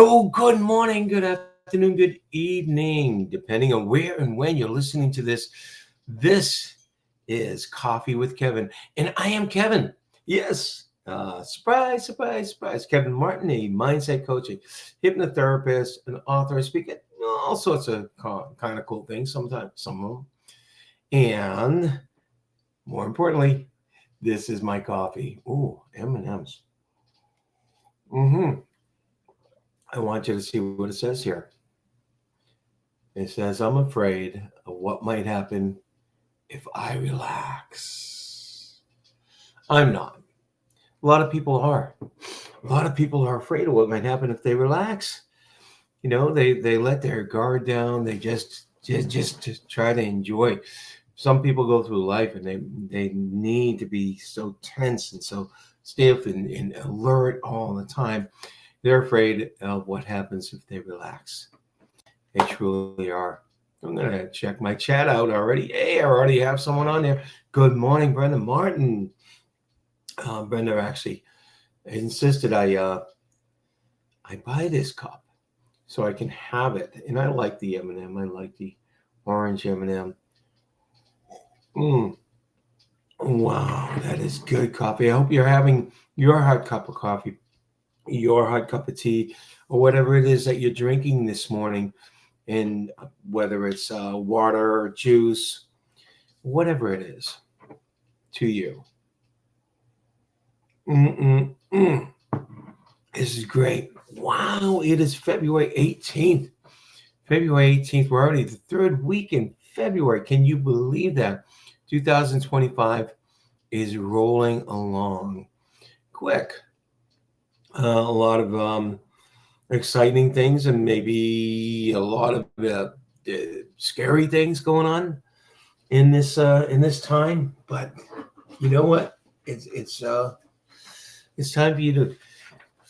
Hello, good morning, good afternoon, good evening, depending on where and when you're listening to this. This is Coffee with Kevin, and I am Kevin. Yes, surprise, surprise, surprise. Kevin Martin, a mindset coach, a hypnotherapist, an author, a speaker, all sorts of kind of cool things. Sometimes, some of them, and more importantly, this is my coffee. Ooh, M&Ms. Mm-hmm. I want you to see what it says here. It says, I'm afraid of what might happen if I relax. I'm not. A lot of people are. A lot of people are afraid of what might happen if they relax. They let their guard down. They just try to enjoy. Some people go through life and they need to be so tense and so stiff and alert all the time. They're afraid of what happens if they relax. They truly are. I'm going to check my chat out already. Hey, I already have someone on there. Good morning, Brenda Martin. Brenda actually insisted I buy this cup so I can have it. And I like the M&M. I like the orange M&M. Wow, that is good coffee. I hope you're having your hot cup of coffee, your hot cup of tea, or whatever it is that you're drinking this morning. And whether it's water or juice, whatever it is to you. Mm-mm-mm. This is great. Wow, it is February 18th. February 18th. We're already the third week in February. Can you believe that? 2025 is rolling along quick. A lot of exciting things and maybe a lot of scary things going on in this time. But you know what? It's time for you to,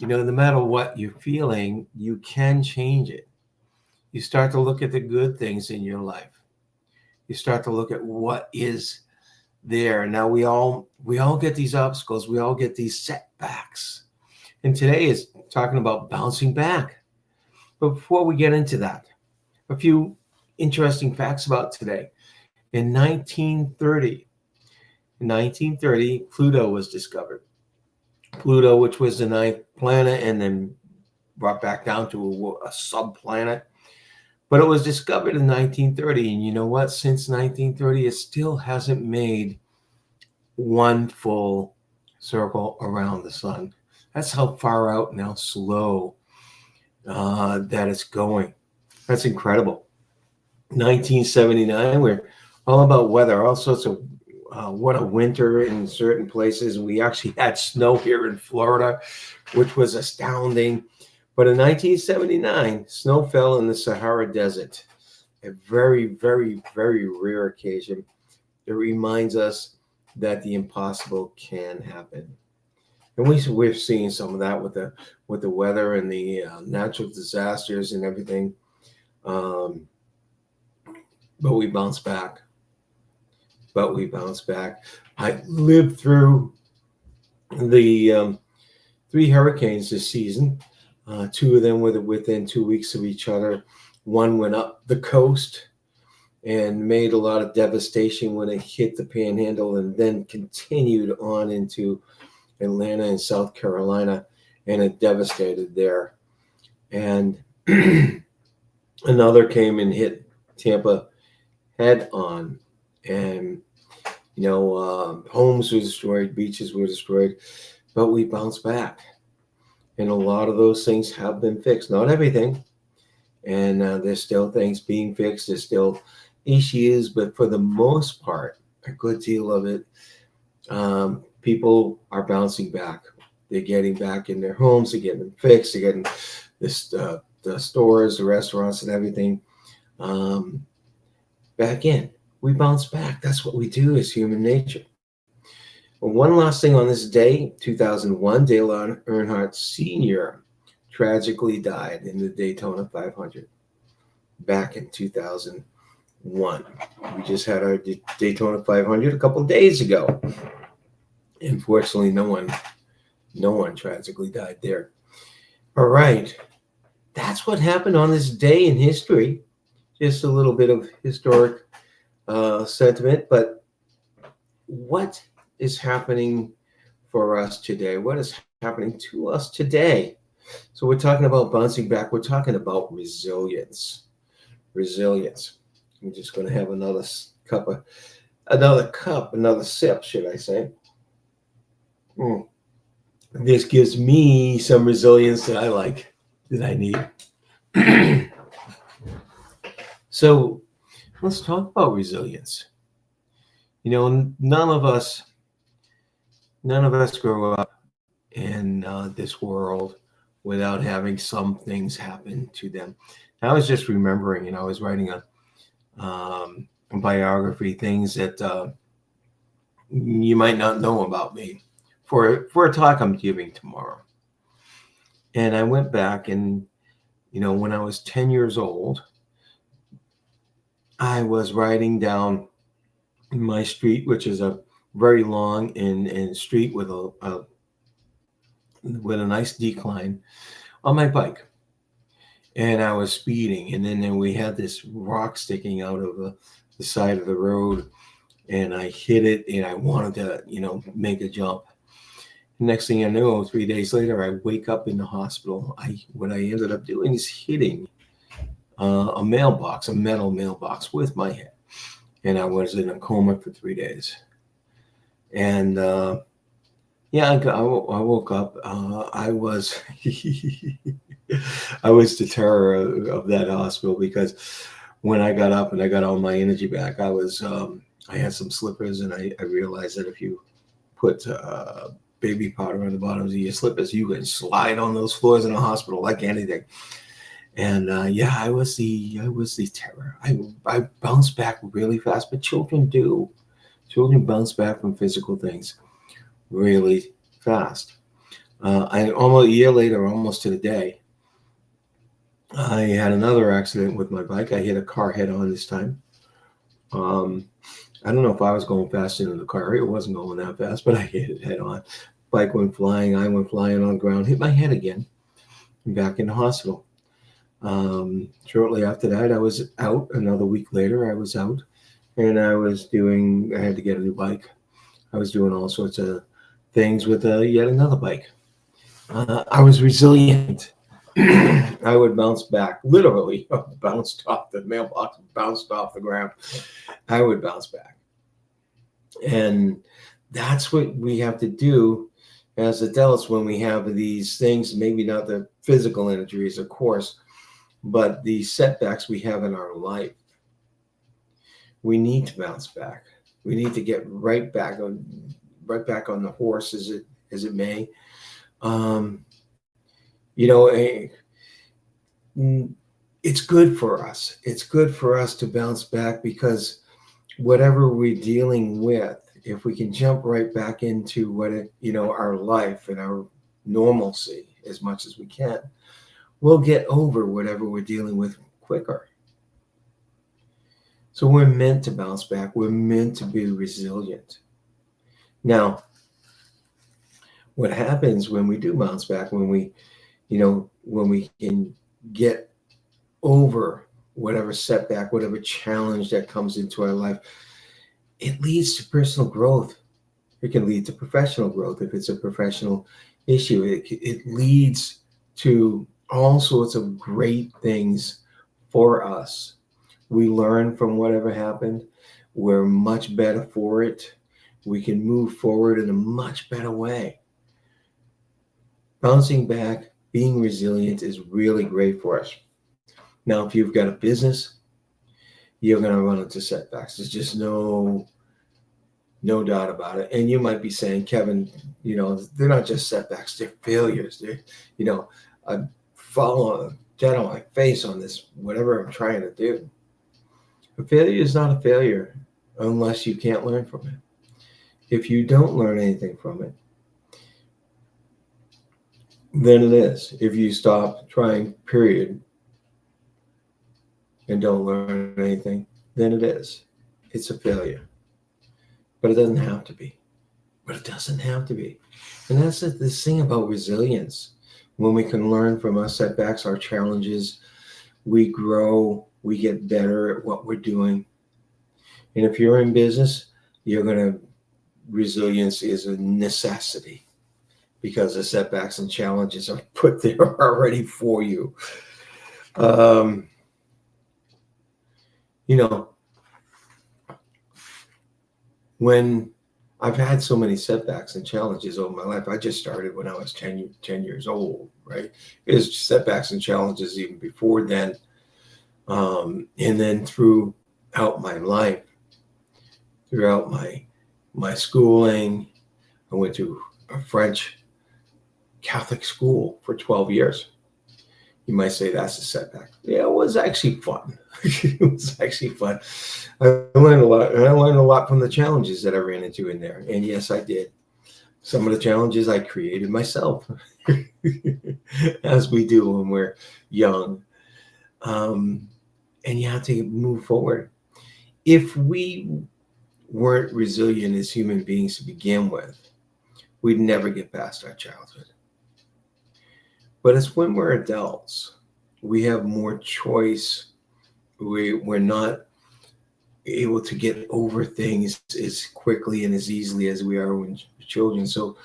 no matter what you're feeling, you can change it. You start to look at the good things in your life. You start to look at what is there. Now we all get these obstacles. We all get these setbacks. And today is talking about bouncing back. But before we get into that, a few interesting facts about today. In 1930, Pluto was discovered. Pluto, which was the ninth planet and then brought back down to a subplanet. But it was discovered in 1930. And you know what? Since 1930, it still hasn't made one full circle around the sun. That's how far out and how slow that it's going. That's incredible. 1979, we're all about weather, all sorts of what a winter in certain places. We actually had snow here in Florida, which was astounding. But in 1979, snow fell in the Sahara Desert. A very, very, very rare occasion. It reminds us that the impossible can happen. And we're seeing some of that with the weather and the natural disasters and everything. But we bounce back. I lived through the 3 hurricanes this season. 2 of them were within 2 weeks of each other. One went up the coast and made a lot of devastation when it hit the Panhandle, and then continued on into Atlanta and South Carolina, and it devastated there. And another came and hit Tampa head on, and homes were destroyed, beaches were destroyed, but we bounced back. And a lot of those things have been fixed. Not everything, and there's still things being fixed. There's still issues, but for the most part, a good deal of it, people are bouncing back. They're getting back in their homes. They're getting them fixed. They're getting the stores, the restaurants, and everything back in. We bounce back. That's what we do as human nature. Well, one last thing on this day, 2001, Dale Earnhardt Sr. tragically died in the Daytona 500 back in 2001. We just had our Daytona 500 a couple of days ago. Unfortunately, no one tragically died there. All right. that's what happened on this day in history. Just a little bit of historic sentiment, but what is happening for us today? What is happening to us today? So we're talking about bouncing back. We're talking about resilience. Resilience. I'm just going to have another sip, should I say? Mm. This gives me some resilience that I like, that I need. So let's talk about resilience. You know, none of us grow up in this world without having some things happen to them. I was just remembering, I was writing a biography, things that you might not know about me for a talk I'm giving tomorrow. And I went back and, when I was 10 years old, I was riding down my street, which is a very long and street with a nice decline, on my bike. And I was speeding, and then we had this rock sticking out of the side of the road, and I hit it, and I wanted to, make a jump. Next thing I know, 3 days later, I wake up in the hospital. What I ended up doing is hitting a metal mailbox with my head, and I was in a coma for 3 days. And yeah, I woke up. I was I was the terror of that hospital, because when I got up and I got all my energy back, I had some slippers, and I realized that if you put baby powder on the bottoms of your slippers, you can slide on those floors in a hospital like anything. And yeah, I was the terror. I bounced back really fast, but children do. Children bounce back from physical things really fast. I almost a year later, almost to the day, I had another accident with my bike. I hit a car head on this time. I don't know if I was going fast into the car. It wasn't going that fast, but I hit it head on. Bike went flying. I went flying on the ground, hit my head again, and back in the hospital. Shortly after that, I was out. Another week later, I was out, and I had to get a new bike. I was doing all sorts of things with yet another bike. I was resilient. I would bounce back, literally bounced off the mailbox, bounced off the ground. I would bounce back. And that's what we have to do as adults when we have these things, maybe not the physical injuries, of course, but the setbacks we have in our life. We need to bounce back. We need to get right back on the horse, as it may. It's good for us. It's good for us to bounce back, because whatever we're dealing with, if we can jump right back into our life and our normalcy as much as we can, we'll get over whatever we're dealing with quicker. So we're meant to bounce back. We're meant to be resilient. Now, what happens when we do bounce back, when we can get over whatever setback, whatever challenge that comes into our life, it leads to personal growth. It can lead to professional growth if it's a professional issue. It leads to all sorts of great things for us. We learn from whatever happened. We're much better for it. We can move forward in a much better way. Bouncing back, being resilient is really great for us. Now, if you've got a business, you're going to run into setbacks. There's just no doubt about it. And you might be saying, Kevin, they're not just setbacks, they're failures. I fall dead on my face on this, whatever I'm trying to do. A failure is not a failure unless you can't learn from it. If you don't learn anything from it, then it is. If you stop trying, period, and don't learn anything, then it is. It's a failure. But it doesn't have to be. And that's this thing about resilience. When we can learn from our setbacks, our challenges, we grow, we get better at what we're doing. And if you're in business, you're going to, resilience is a necessity because the setbacks and challenges are put there already for you. Um, you know, when I've had so many setbacks and challenges over my life, I just started when I was 10 years old, right? There's setbacks and challenges even before then. And then throughout my life, throughout my schooling, I went to a French Catholic school for 12 years. You might say that's a setback. Yeah, it was actually fun. It was actually fun. I learned a lot, and I learned a lot from the challenges that I ran into in there. And yes, I did. Some of the challenges I created myself, as we do when we're young. Um, and you have to move forward. If we weren't resilient as human beings to begin with, we'd never get past our childhood. But it's when we're adults, we have more choice. We're not able to get over things as quickly and as easily as we are when children. So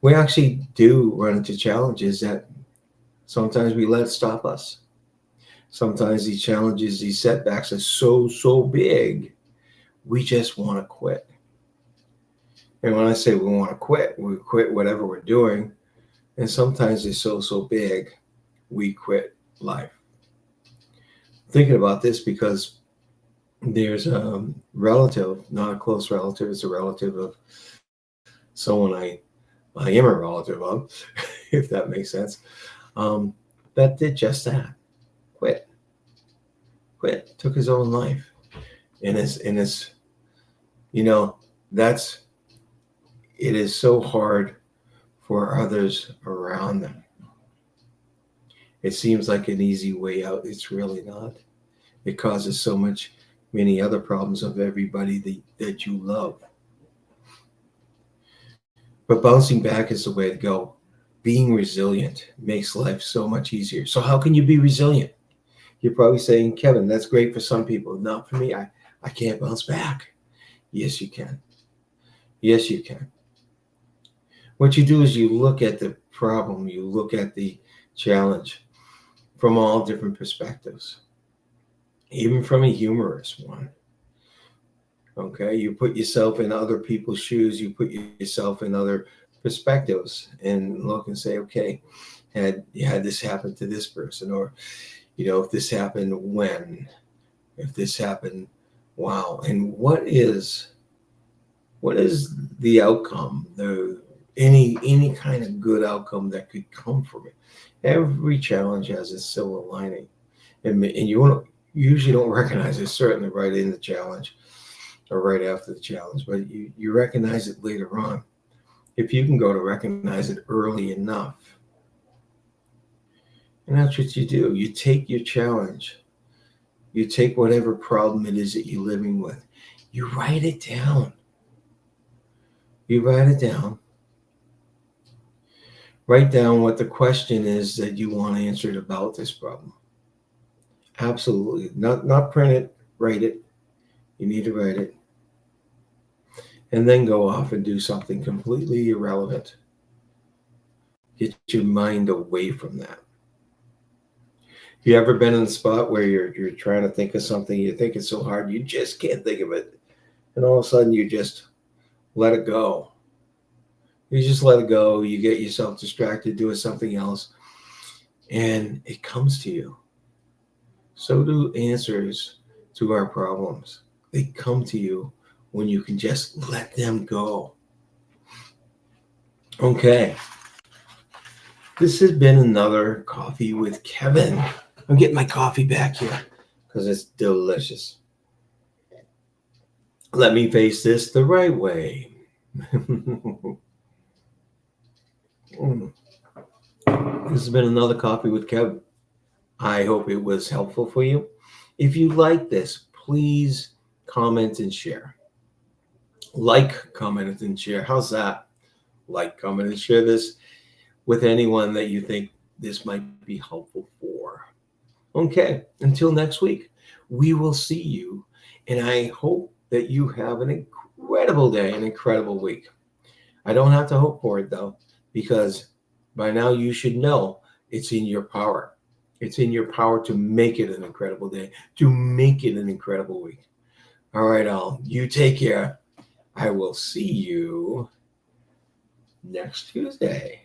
we actually do run into challenges that sometimes we let stop us. Sometimes these challenges, these setbacks are so big, we just want to quit. And when I say we want to quit, we quit whatever we're doing. And sometimes it's so big, we quit life. Thinking about this because there's a relative, not a close relative, it's a relative of someone I am a relative of, if that makes sense, um, that did just that. Quit. Took his own life. And it's, you know, that's, it is so hard for others around them. It seems like an easy way out. It's really not. It causes so many other problems of everybody that you love. But bouncing back is the way to go. Being resilient makes life so much easier. So how can you be resilient? You're probably saying, Kevin, that's great for some people. Not for me. I can't bounce back. Yes, you can. Yes, you can. What you do is you look at the problem, you look at the challenge from all different perspectives, even from a humorous one. Okay, you put yourself in other people's shoes, you put yourself in other perspectives and look and say, okay, had this happened to this person, or if this happened when, if this happened, wow, and what is the outcome, any kind of good outcome that could come from it. Every challenge has a silver lining, and you usually don't recognize it certainly right in the challenge or right after the challenge, but you recognize it later on. If you can go to recognize it early enough, and that's what you do. You take your challenge, you take whatever problem it is that you're living with, you write it down. You write it down. Write down what the question is that you want answered about this problem. Absolutely. Not print it, write it. You need to write it. And then go off and do something completely irrelevant. Get your mind away from that. Have you ever been in a spot where you're trying to think of something, you think it's so hard, you just can't think of it, and all of a sudden you just let it go. You just let it go. You get yourself distracted doing something else, and it comes to you. So do answers to our problems. They come to you when you can just let them go. Okay. This has been another Coffee with Kevin. I'm getting my coffee back here because it's delicious. Let me face this the right way. This has been another Coffee with Kevin. I hope it was helpful for you. If you like this, please comment and share. Like, comment, and share. How's that? Like, comment, and share this with anyone that you think this might be helpful for. Okay, until next week, we will see you. And I hope that you have an incredible day, an incredible week. I don't have to hope for it though, because by now you should know it's in your power. It's in your power to make it an incredible day, to make it an incredible week. All right, all. You take care. I will see you next Tuesday.